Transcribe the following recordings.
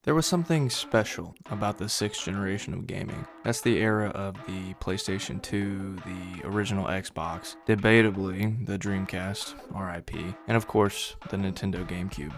There was something special about the sixth generation of gaming. That's the era of the PlayStation 2, the original Xbox, debatably the Dreamcast, RIP, and of course, the Nintendo GameCube.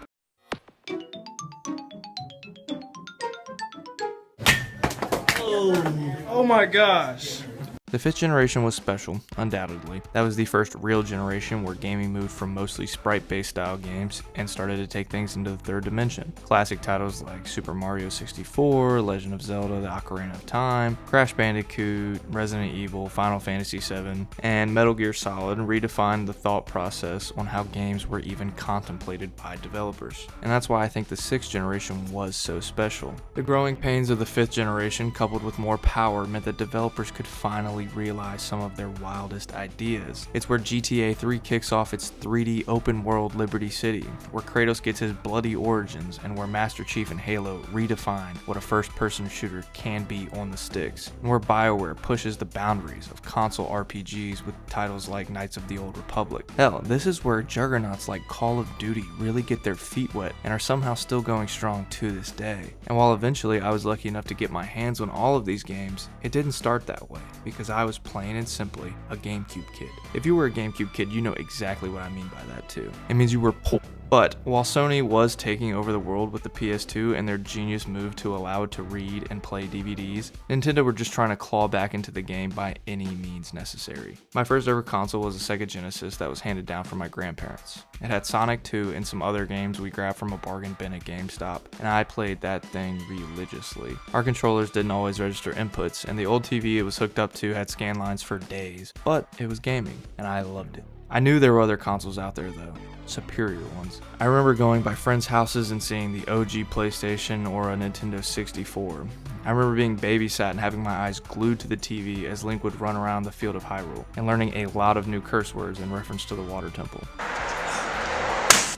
Oh my gosh. The fifth generation was special, undoubtedly. That was the first real generation where gaming moved from mostly sprite-based style games and started to take things into the third dimension. Classic titles like Super Mario 64, Legend of Zelda, The Ocarina of Time, Crash Bandicoot, Resident Evil, Final Fantasy VII, and Metal Gear Solid redefined the thought process on how games were even contemplated by developers. And that's why I think the sixth generation was so special. The growing pains of the fifth generation, coupled with more power, meant that developers could finally realize some of their wildest ideas. It's where GTA 3 kicks off its 3D open world Liberty City, where Kratos gets his bloody origins, and where Master Chief and Halo redefine what a first-person shooter can be on the sticks, and where BioWare pushes the boundaries of console RPGs with titles like Knights of the Old Republic. Hell, this is where juggernauts like Call of Duty really get their feet wet and are somehow still going strong to this day. And while eventually I was lucky enough to get my hands on all of these games, it didn't start that way, because I was plain and simply a GameCube kid. If you were a GameCube kid, you know exactly what I mean by that too. It means you were poor. But while Sony was taking over the world with the PS2 and their genius move to allow it to read and play DVDs, Nintendo were just trying to claw back into the game by any means necessary. My first ever console was a Sega Genesis that was handed down from my grandparents. It had Sonic 2 and some other games we grabbed from a bargain bin at GameStop, and I played that thing religiously. Our controllers didn't always register inputs, and the old TV it was hooked up to had scan lines for days, but it was gaming, and I loved it. I knew there were other consoles out there though, superior ones. I remember going by friends' houses and seeing the OG PlayStation or a Nintendo 64. I remember being babysat and having my eyes glued to the TV as Link would run around the field of Hyrule, and learning a lot of new curse words in reference to the Water Temple.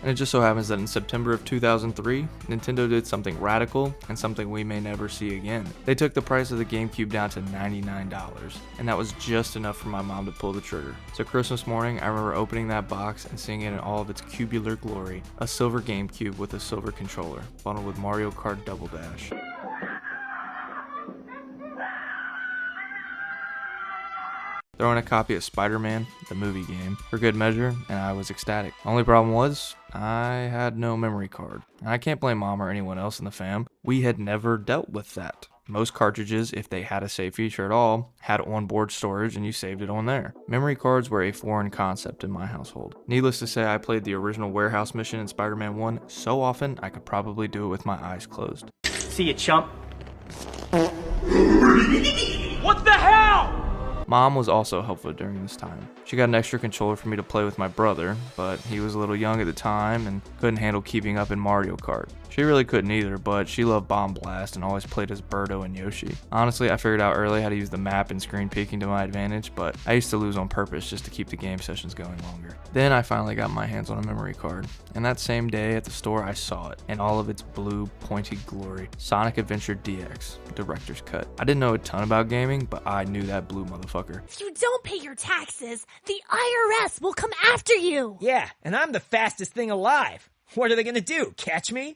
And it just so happens that in September of 2003, Nintendo did something radical and something we may never see again. They took the price of the GameCube down to $99, and that was just enough for my mom to pull the trigger. So Christmas morning, I remember opening that box and seeing it in all of its cubular glory, a silver GameCube with a silver controller, bundled with Mario Kart Double Dash. Throw in a copy of Spider-Man, the movie game, for good measure, and I was ecstatic. Only problem was, I had no memory card. And I can't blame mom or anyone else in the fam. We had never dealt with that. Most cartridges, if they had a save feature at all, had onboard storage and you saved it on there. Memory cards were a foreign concept in my household. Needless to say, I played the original warehouse mission in Spider-Man 1 so often I could probably do it with my eyes closed. See you, chump. What the hell? Mom was also helpful during this time. She got an extra controller for me to play with my brother, but he was a little young at the time and couldn't handle keeping up in Mario Kart. She really couldn't either, but she loved Bomb Blast and always played as Birdo and Yoshi. Honestly, I figured out early how to use the map and screen peeking to my advantage, but I used to lose on purpose just to keep the game sessions going longer. Then I finally got my hands on a memory card, and that same day at the store I saw it, in all of its blue, pointy glory, Sonic Adventure DX, Director's Cut. I didn't know a ton about gaming, but I knew that blue motherfucker. If you don't pay your taxes, the IRS will come after you! Yeah, and I'm the fastest thing alive. What are they gonna do, catch me?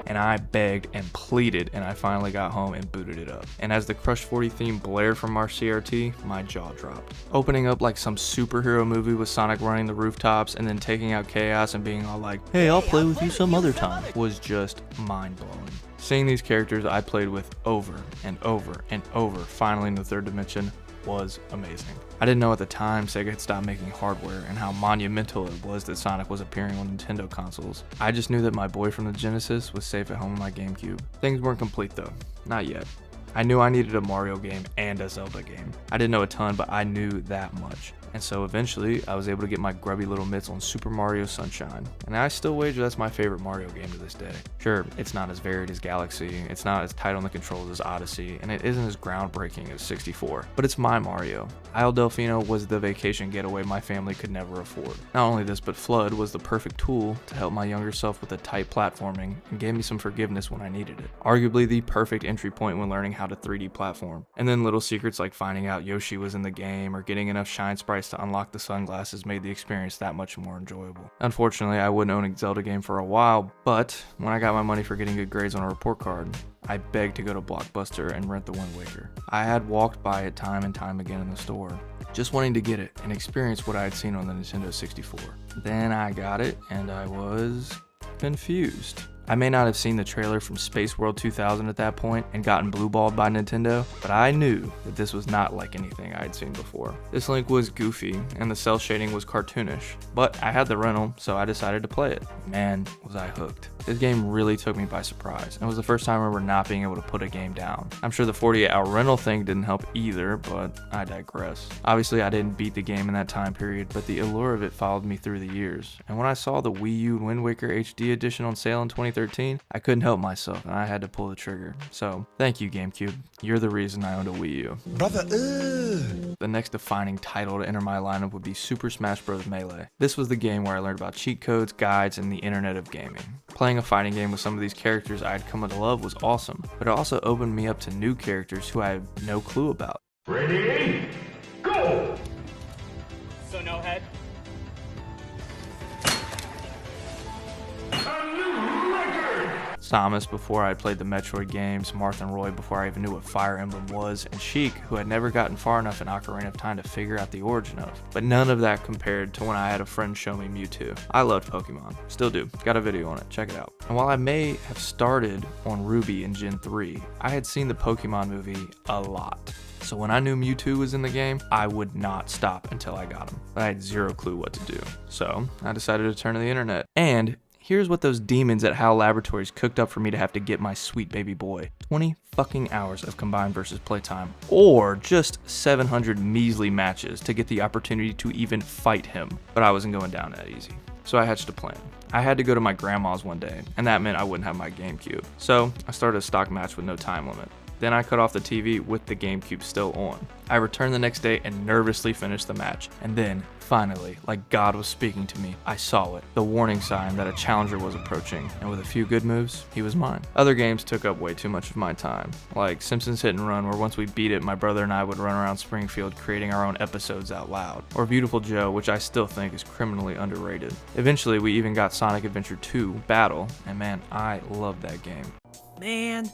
And I begged and pleaded, and I finally got home and booted it up. And as the Crush 40 theme blared from our CRT, my jaw dropped. Opening up like some superhero movie with Sonic running the rooftops and then taking out Chaos and being all like, hey, I'll play with you some other time, was just mind-blowing. Seeing these characters I played with over and over and over, finally in the third dimension, was amazing. I didn't know at the time Sega had stopped making hardware and how monumental it was that Sonic was appearing on Nintendo consoles. I just knew that my boy from the Genesis was safe at home on my GameCube. Things weren't complete though, not yet. I knew I needed a Mario game and a Zelda game. I didn't know a ton, but I knew that much. And so eventually, I was able to get my grubby little mitts on Super Mario Sunshine. And I still wager that's my favorite Mario game to this day. Sure, it's not as varied as Galaxy, it's not as tight on the controls as Odyssey, and it isn't as groundbreaking as 64. But it's my Mario. Isle Delfino was the vacation getaway my family could never afford. Not only this, but Flood was the perfect tool to help my younger self with the tight platforming and gave me some forgiveness when I needed it. Arguably the perfect entry point when learning how to 3D platform. And then little secrets like finding out Yoshi was in the game or getting enough shine sprites to unlock the sunglasses made the experience that much more enjoyable. Unfortunately, I wouldn't own a Zelda game for a while, but when I got my money for getting good grades on a report card, I begged to go to Blockbuster and rent the Wind Waker. I had walked by it time and time again in the store, just wanting to get it and experience what I had seen on the Nintendo 64. Then I got it and I was confused. I may not have seen the trailer from Space World 2000 at that point and gotten blue-balled by Nintendo, but I knew that this was not like anything I had seen before. This Link was goofy, and the cell shading was cartoonish, but I had the rental, so I decided to play it. Man, was I hooked. This game really took me by surprise, and was the first time I remember not being able to put a game down. I'm sure the 48-hour rental thing didn't help either, but I digress. Obviously, I didn't beat the game in that time period, but the allure of it followed me through the years, and when I saw the Wii U Wind Waker HD edition on sale in 2013, I couldn't help myself and I had to pull the trigger. So, thank you GameCube. You're the reason I owned a Wii U. Brother, The next defining title to enter my lineup would be Super Smash Bros. Melee. This was the game where I learned about cheat codes, guides, and the internet of gaming. Playing a fighting game with some of these characters I had come to love was awesome, but it also opened me up to new characters who I had no clue about. Ready? Go! So no head? Samus before I had played the Metroid games, Marth and Roy before I even knew what Fire Emblem was, and Sheik, who had never gotten far enough in Ocarina of Time to figure out the origin of. But none of that compared to when I had a friend show me Mewtwo. I loved Pokemon. Still do. Got a video on it. Check it out. And while I may have started on Ruby in Gen 3, I had seen the Pokemon movie a lot. So when I knew Mewtwo was in the game, I would not stop until I got him. But I had zero clue what to do. So I decided to turn to the internet. And here's what those demons at HAL Laboratories cooked up for me to have to get my sweet baby boy. 20 fucking hours of combined versus playtime, or just 700 measly matches to get the opportunity to even fight him. But I wasn't going down that easy. So I hatched a plan. I had to go to my grandma's one day, and that meant I wouldn't have my GameCube. So I started a stock match with no time limit. Then I cut off the TV with the GameCube still on. I returned the next day and nervously finished the match. And then, finally, like God was speaking to me, I saw it. The warning sign that a challenger was approaching. And with a few good moves, he was mine. Other games took up way too much of my time. Like Simpsons Hit and Run, where once we beat it, my brother and I would run around Springfield creating our own episodes out loud. Or Beautiful Joe, which I still think is criminally underrated. Eventually, we even got Sonic Adventure 2 Battle. And man, I loved that game. Man,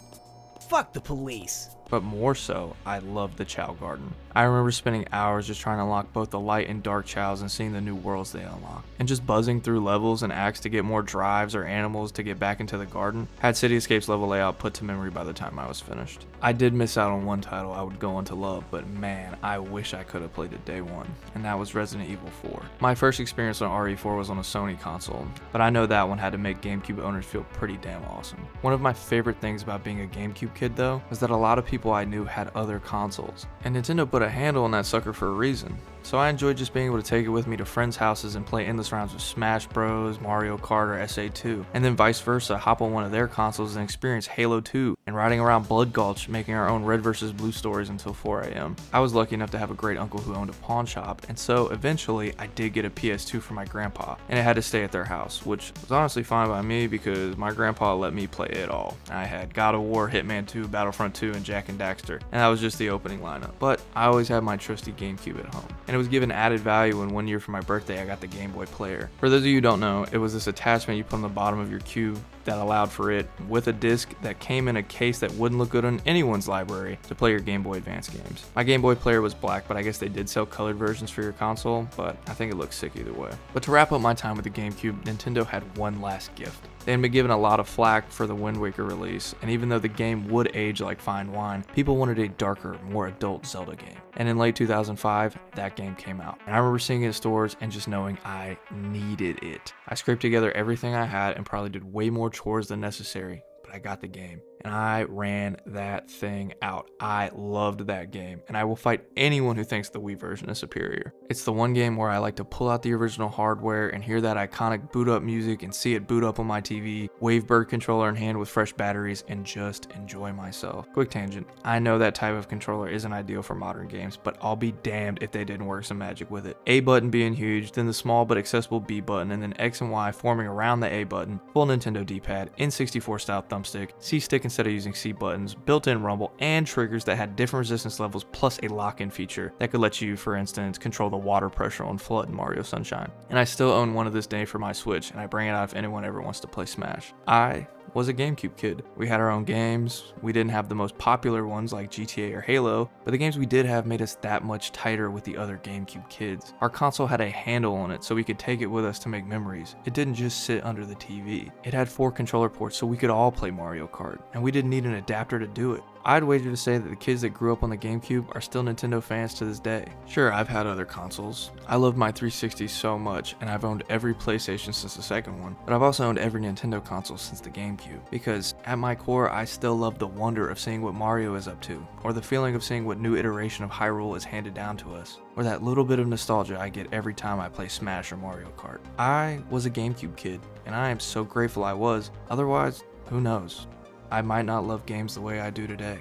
fuck the police. But more so, I loved the Chow Garden. I remember spending hours just trying to unlock both the light and dark chows and seeing the new worlds they unlock. And just buzzing through levels and acts to get more drives or animals to get back into the garden. Had City Escape's level layout put to memory by the time I was finished. I did miss out on one title I would go on to love, but man, I wish I could have played it day one. And that was Resident Evil 4. My first experience on RE4 was on a Sony console, but I know that one had to make GameCube owners feel pretty damn awesome. One of my favorite things about being a GameCube kid though, was that a lot of people I knew had other consoles. And Nintendo put a handle on that sucker for a reason. So I enjoyed just being able to take it with me to friends' houses and play endless rounds of Smash Bros, Mario Kart, or SA2. And then vice versa, hop on one of their consoles and experience Halo 2 and riding around Blood Gulch making our own Red vs. Blue stories until 4 a.m. I was lucky enough to have a great uncle who owned a pawn shop, and so eventually I did get a PS2 for my grandpa, and it had to stay at their house, which was honestly fine by me because my grandpa let me play it all. I had God of War, Hitman 2, Battlefront 2, and Jak and Daxter, and that was just the opening lineup. But I always had my trusty GameCube at home, and it was given added value when one year for my birthday I got the Game Boy Player. For those of you who don't know, it was this attachment you put on the bottom of your cube that allowed for it, with a disc that came in a case that wouldn't look good on anyone's library, to play your Game Boy Advance games. My Game Boy Player was black, but I guess they did sell colored versions for your console, but I think it looks sick either way. But to wrap up my time with the GameCube, Nintendo had one last gift. They had been given a lot of flack for the Wind Waker release, and even though the game would age like fine wine, people wanted a darker, more adult Zelda game. And in late 2005, that game came out. And I remember seeing it in stores and just knowing I needed it. I scraped together everything I had and probably did way more chores than necessary, but I got the game. And I ran that thing out. I loved that game, and I will fight anyone who thinks the Wii version is superior. It's the one game where I like to pull out the original hardware and hear that iconic boot up music and see it boot up on my TV, Wavebird controller in hand with fresh batteries, and just enjoy myself. Quick tangent, I know that type of controller isn't ideal for modern games, but I'll be damned if they didn't work some magic with it. A button being huge, then the small but accessible B button, and then X and Y forming around the A button, full Nintendo D-pad, N64 style thumbstick, C stick and instead of using C buttons, built-in rumble, and triggers that had different resistance levels plus a lock-in feature that could let you, for instance, control the water pressure on FLUDD in Mario Sunshine. And I still own one of this day for my Switch, and I bring it out if anyone ever wants to play Smash. I was a GameCube kid. We had our own games. We didn't have the most popular ones like GTA or Halo, but the games we did have made us that much tighter with the other GameCube kids. Our console had a handle on it so we could take it with us to make memories. It didn't just sit under the TV. It had 4 controller ports so we could all play Mario Kart, and we didn't need an adapter to do it. I'd wager to say that the kids that grew up on the GameCube are still Nintendo fans to this day. Sure, I've had other consoles. I love my 360 so much, and I've owned every PlayStation since the second one, but I've also owned every Nintendo console since the GameCube, because at my core, I still love the wonder of seeing what Mario is up to, or the feeling of seeing what new iteration of Hyrule is handed down to us, or that little bit of nostalgia I get every time I play Smash or Mario Kart. I was a GameCube kid, and I am so grateful I was. Otherwise, who knows? I might not love games the way I do today.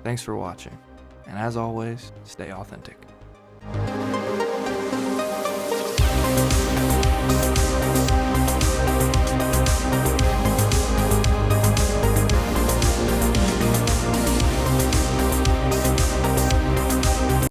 Thanks for watching, and as always, stay authentic.